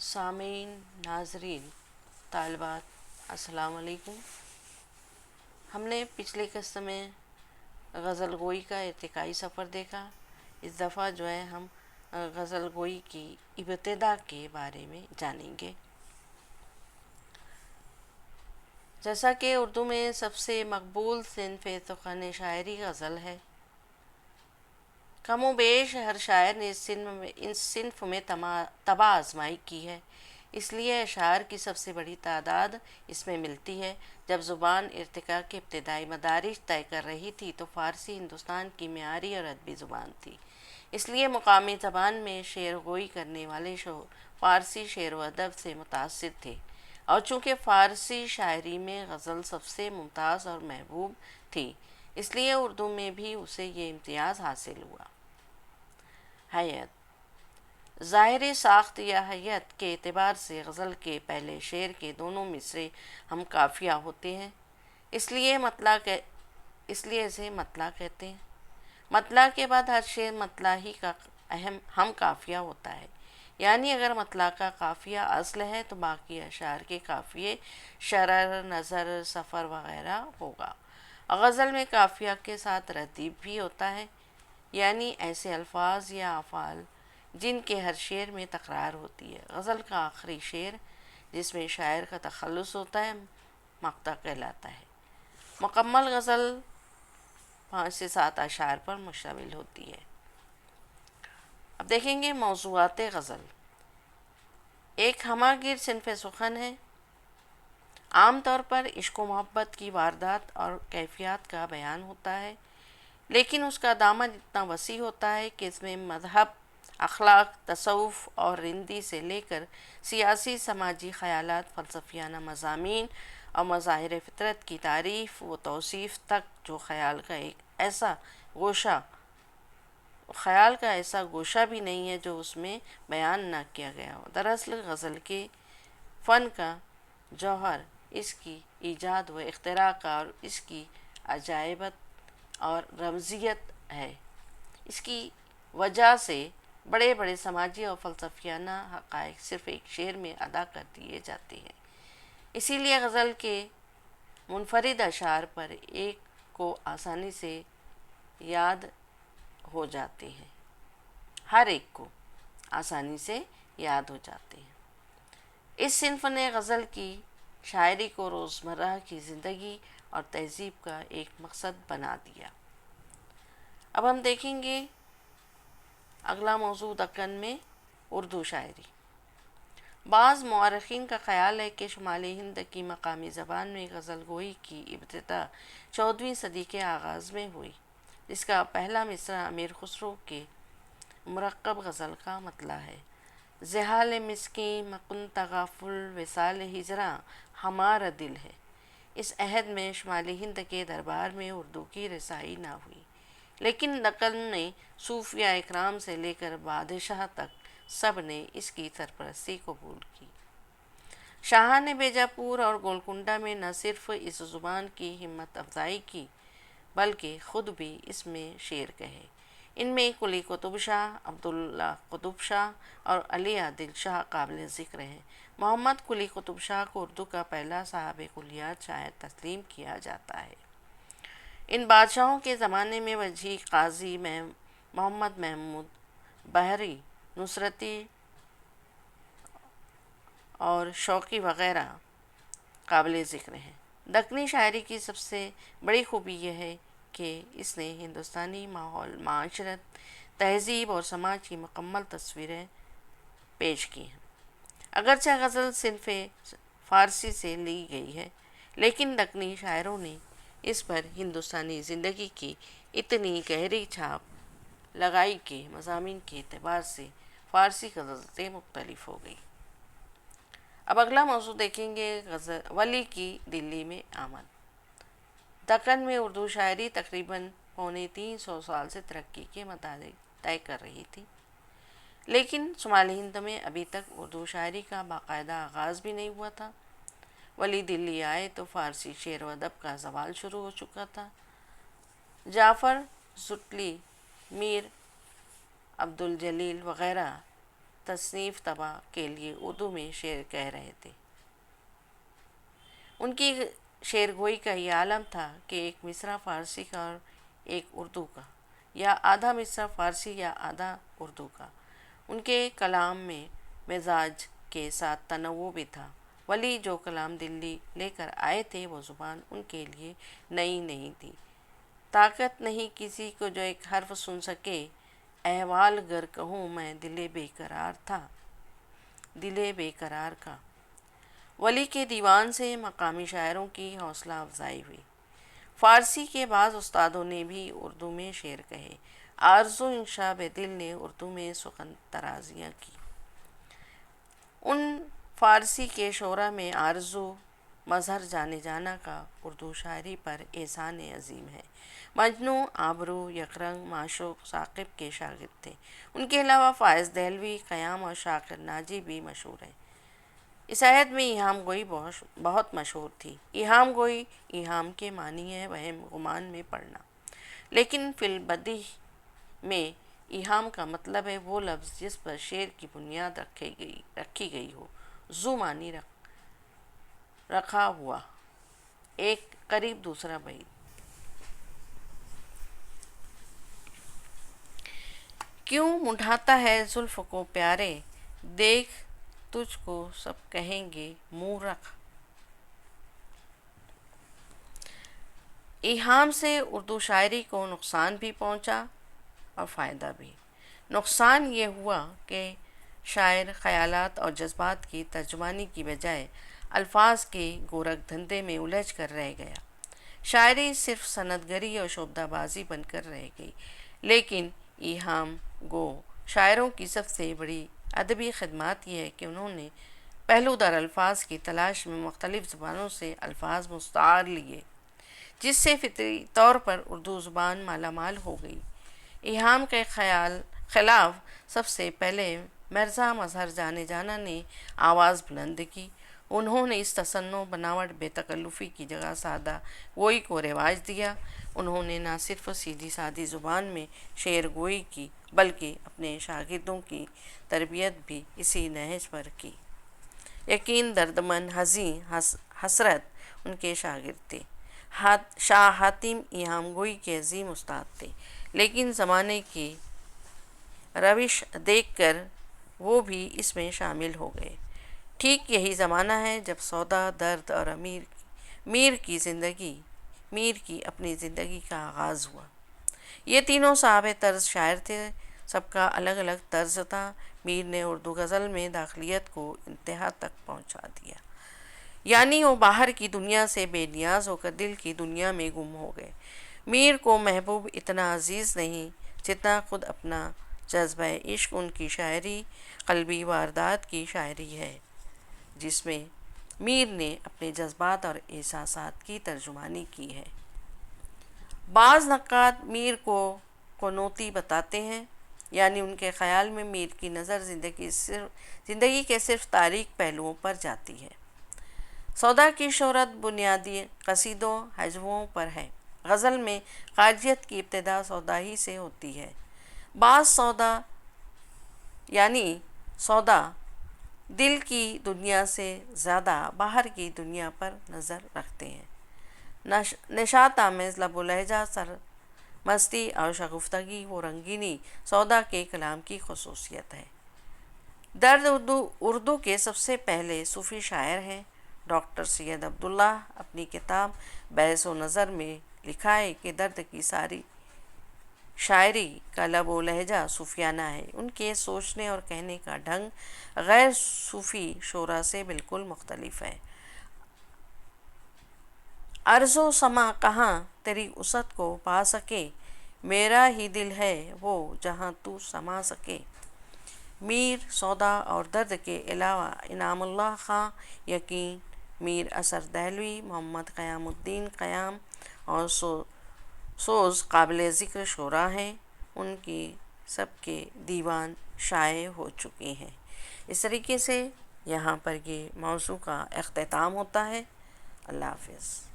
سامعین، ناظرین، طالبات، السلام علیکم۔ ہم نے پچھلے قسط میں غزل گوئی کا ارتقائی سفر دیکھا۔ اس دفعہ جو ہے ہم غزل گوئی کی ابتدا کے بارے میں جانیں گے۔ جیسا کہ اردو میں سب سے مقبول صنف سخن شاعری غزل ہے، کم و بیش ہر شاعر نے اس صنف میں طبع آزمائی کی ہے، اس لیے اشعار کی سب سے بڑی تعداد اس میں ملتی ہے۔ جب زبان ارتقاء کے ابتدائی مدارج طے کر رہی تھی تو فارسی ہندوستان کی معیاری اور ادبی زبان تھی، اس لیے مقامی زبان میں شعر گوئی کرنے والے فارسی شعر و ادب سے متاثر تھے، اور چونکہ فارسی شاعری میں غزل سب سے ممتاز اور محبوب تھی، اس لیے اردو میں بھی اسے یہ امتیاز حاصل ہوا۔ حیت، ظاہری ساخت یا حیت کے اعتبار سے غزل کے پہلے شعر کے دونوں مصرے ہم قافیہ ہوتے ہیں، اس لیے اسے مطلع کہتے ہیں۔ مطلع کے بعد ہر شعر مطلع ہی کا ہم قافیہ ہوتا ہے، یعنی اگر مطلع کا قافیہ اصل ہے تو باقی اشعار کے قافیے شرر، نظر، سفر وغیرہ ہوگا۔ غزل میں قافیہ کے ساتھ ترتیب بھی ہوتا ہے، یعنی ایسے الفاظ یا افعال جن کے ہر شعر میں تکرار ہوتی ہے۔ غزل کا آخری شعر جس میں شاعر کا تخلص ہوتا ہے مقطع کہلاتا ہے۔ مکمل غزل 5 سے 7 اشعار پر مشتمل ہوتی ہے۔ اب دیکھیں گے موضوعات غزل۔ ایک ہمہ گیر صنف سخن ہے، عام طور پر عشق و محبت کی واردات اور کیفیات کا بیان ہوتا ہے، لیکن اس کا دامن اتنا وسیع ہوتا ہے کہ اس میں مذہب، اخلاق، تصوف اور رندی سے لے کر سیاسی سماجی خیالات، فلسفیانہ مضامین اور مظاہر فطرت کی تعریف و توصیف تک جو خیال کا ایسا گوشہ بھی نہیں ہے جو اس میں بیان نہ کیا گیا ہو۔ دراصل غزل کے فن کا جوہر اس کی ایجاد و اختراع کا اور اس کی عجائبت اور رمزیت ہے۔ اس کی وجہ سے بڑے بڑے سماجی اور فلسفیانہ حقائق صرف ایک شعر میں ادا کر دیے جاتے ہیں، اسی لیے غزل کے منفرد اشعار پر ایک کو آسانی سے یاد ہو جاتے ہیں، ہر ایک کو آسانی سے یاد ہو جاتے ہیں۔ اس صنف نے غزل کی شاعری کو روزمرہ کی زندگی اور تہذیب کا ایک مقصد بنا دیا۔ اب ہم دیکھیں گے اگلا موضوع دکن میں اردو شاعری۔ بعض مورخین کا خیال ہے کہ شمالی ہند کی مقامی زبان میں غزل گوئی کی ابتدا 14ویں صدی کے آغاز میں ہوئی، جس کا پہلا مصرع امیر خسرو کے مرکب غزل کا مطلع ہے۔ زحال مسکیں مکن غافل وصال ہجراں ہمارا دل ہے۔ اس عہد میں شمالی ہند کے دربار میں اردو کی رسائی نہ ہوئی، لیکن دکن نے صوفیاء اکرام سے لے کر بادشاہ تک سب نے اس کی سرپرستی قبول کی۔ شاہان بیجاپور اور گولکنڈہ میں نہ صرف اس زبان کی ہمت افزائی کی بلکہ خود بھی اس میں شعر کہے۔ ان میں قلی قطب شاہ، عبداللہ قطب شاہ اور علی عادل شاہ قابل ذکر ہیں۔ محمد قلی قطب شاہ کو اردو کا پہلا صاحب کلیات شاعر تسلیم کیا جاتا ہے۔ ان بادشاہوں کے زمانے میں وجیح، قاضی محمد محمود بحری، نصرتی اور شوقی وغیرہ قابل ذکر ہیں۔ دکنی شاعری کی سب سے بڑی خوبی یہ ہے کہ اس نے ہندوستانی ماحول، معاشرت، تہذیب اور سماج کی مکمل تصویریں پیش کی ہیں۔ اگرچہ غزل صنف فارسی سے لی گئی ہے، لیکن دکنی شاعروں نے اس پر ہندوستانی زندگی کی اتنی گہری چھاپ لگائی کہ مضامین کے اعتبار سے فارسی غزلیں مختلف ہو گئیں۔ اب اگلا موضوع دیکھیں گے ولی کی دلی میں آمد۔ دکن میں اردو شاعری تقریباً 350 سال سے ترقی کے مطالب طے کر رہی تھی، لیکن شمالی ہند میں ابھی تک اردو شاعری کا باقاعدہ آغاز بھی نہیں ہوا تھا۔ ولی دلی آئے تو فارسی شعر و ادب کا زوال شروع ہو چکا تھا۔ جعفر زٹلی، میر عبدالجلیل وغیرہ تصنیف طبع کے لیے اردو میں شعر کہہ رہے تھے۔ ان کی شعر گوئی کا یہ عالم تھا کہ ایک مصرع فارسی کا اور ایک اردو کا، یا آدھا مصرع فارسی یا آدھا اردو کا۔ ان کے کلام میں مزاج کے ساتھ تنوع بھی تھا، ولی جو کلام دلی لے کر آئے تھے وہ زبان ان کے لیے نئی نہیں تھی۔ طاقت نہیں کسی کو جو ایک حرف سن سکے، احوال گر کہوں میں دل بے قرار تھا، دل بے قرار کا۔ ولی کے دیوان سے مقامی شاعروں کی حوصلہ افزائی ہوئی۔ فارسی کے بعض استادوں نے بھی اردو میں شعر کہے۔ آرزو انشا دل نے اردو میں سخن ترازیاں کی۔ ان فارسی کے شعراء میں آرزو مظہر جانے جانا کا اردو شاعری پر احسان عظیم ہے۔ مجنوں، آبرو، یکرنگ، معشوق ثاقب کے شاگرد تھے۔ ان کے علاوہ فائز دہلوی، قیام اور شاکر ناجی بھی مشہور ہیں۔ اس عہد میں ایہام گوئی بہت مشہور تھی۔ ایہام گوئی، ایہام کے معنی ہے وہم گمان میں پڑنا، لیکن فی البدیہہ میں ایہام کا مطلب ہے وہ لفظ جس پر شعر کی بنیاد رکھی گئی ہو۔ ذو معنی رکھا ہوا، ایک قریب دوسرا بعید۔ کیوں مڈھاتا ہے زلف کو پیارے، دیکھ تجھ کو سب کہیں گے منہ رکھ۔ ایہام سے اردو شاعری کو نقصان بھی پہنچا اور فائدہ بھی۔ نقصان یہ ہوا کہ شاعر خیالات اور جذبات کی ترجمانی کی بجائے الفاظ کے گورکھ دھندے میں الجھ کر رہ گیا۔ شاعری صرف صنعت گری اور شعبدہ بازی بن کر رہ گئی۔ لیکن ایہام گو شاعروں کی سب سے بڑی ادبی خدمات یہ ہے کہ انہوں نے پہلو در الفاظ کی تلاش میں مختلف زبانوں سے الفاظ مستعار لیے، جس سے فطری طور پر اردو زبان مالا مال ہو گئی۔ ایہام کے خلاف سب سے پہلے مرزا مظہر جانے جانا نے آواز بلند کی۔ انہوں نے اس تصنع، بناوٹ، بے تکلفی کی جگہ سادہ گوئی کو رواج دیا۔ انہوں نے نہ صرف سیدھی سادی زبان میں شعر گوئی کی بلکہ اپنے شاگردوں کی تربیت بھی اسی نہج پر کی۔ یقین، دردمند، حزین، حسرت ان کے شاگرد تھے۔ شاہ حاتم ایہام گوئی کے عظیم استاد تھے، لیکن زمانے کی روش دیکھ کر وہ بھی اس میں شامل ہو گئے۔ ٹھیک یہی زمانہ ہے جب سودا، درد اور میر کی اپنی زندگی کا آغاز ہوا۔ یہ تینوں صاحب طرز شاعر تھے، سب کا الگ الگ طرز تھا۔ میر نے اردو غزل میں داخلیت کو انتہا تک پہنچا دیا، یعنی وہ باہر کی دنیا سے بے نیاز ہو کر دل کی دنیا میں گم ہو گئے۔ میر کو محبوب اتنا عزیز نہیں جتنا خود اپنا جذبہ عشق۔ ان کی شاعری قلبی واردات کی شاعری ہے، جس میں میر نے اپنے جذبات اور احساسات کی ترجمانی کی ہے۔ بعض نقاد میر کو قنوطی بتاتے ہیں، یعنی ان کے خیال میں میر کی نظر زندگی کے صرف تاریک پہلوؤں پر جاتی ہے۔ سودا کی شہرت بنیادی قصیدوں، ہجووں پر ہے۔ غزل میں خارجیت کی ابتدا سودا ہی سے ہوتی ہے۔ بعض سودا یعنی سودا دل کی دنیا سے زیادہ باہر کی دنیا پر نظر رکھتے ہیں۔ نشاط آمیز لب و لہجہ، سرمستی اور شگفتگی و رنگینی سودا کے کلام کی خصوصیت ہے۔ درد اردو کے سب سے پہلے صوفی شاعر ہیں۔ ڈاکٹر سید عبداللہ اپنی کتاب بیض و نظر میں لکھا ہے کہ درد کی ساری شاعری کا لب و لہجہ صوفیانہ ہے۔ ان کے سوچنے اور کہنے کا ڈھنگ غیر صوفی شعراء سے بالکل مختلف ہے۔ عرض و سماع کہاں تیری وسعت کو پا سکے، میرا ہی دل ہے وہ جہاں تو سما سکے۔ میر، سودا اور درد کے علاوہ انعام اللہ خاں، یقین، میر اثر دہلوی، محمد قیام الدین قیام اور سوز قابل ذکر شعراء ہیں۔ ان کی سب کے دیوان شائع ہو چکے ہیں۔ اس طریقے سے یہاں پر یہ موضوع کا اختتام ہوتا ہے۔ اللہ حافظ۔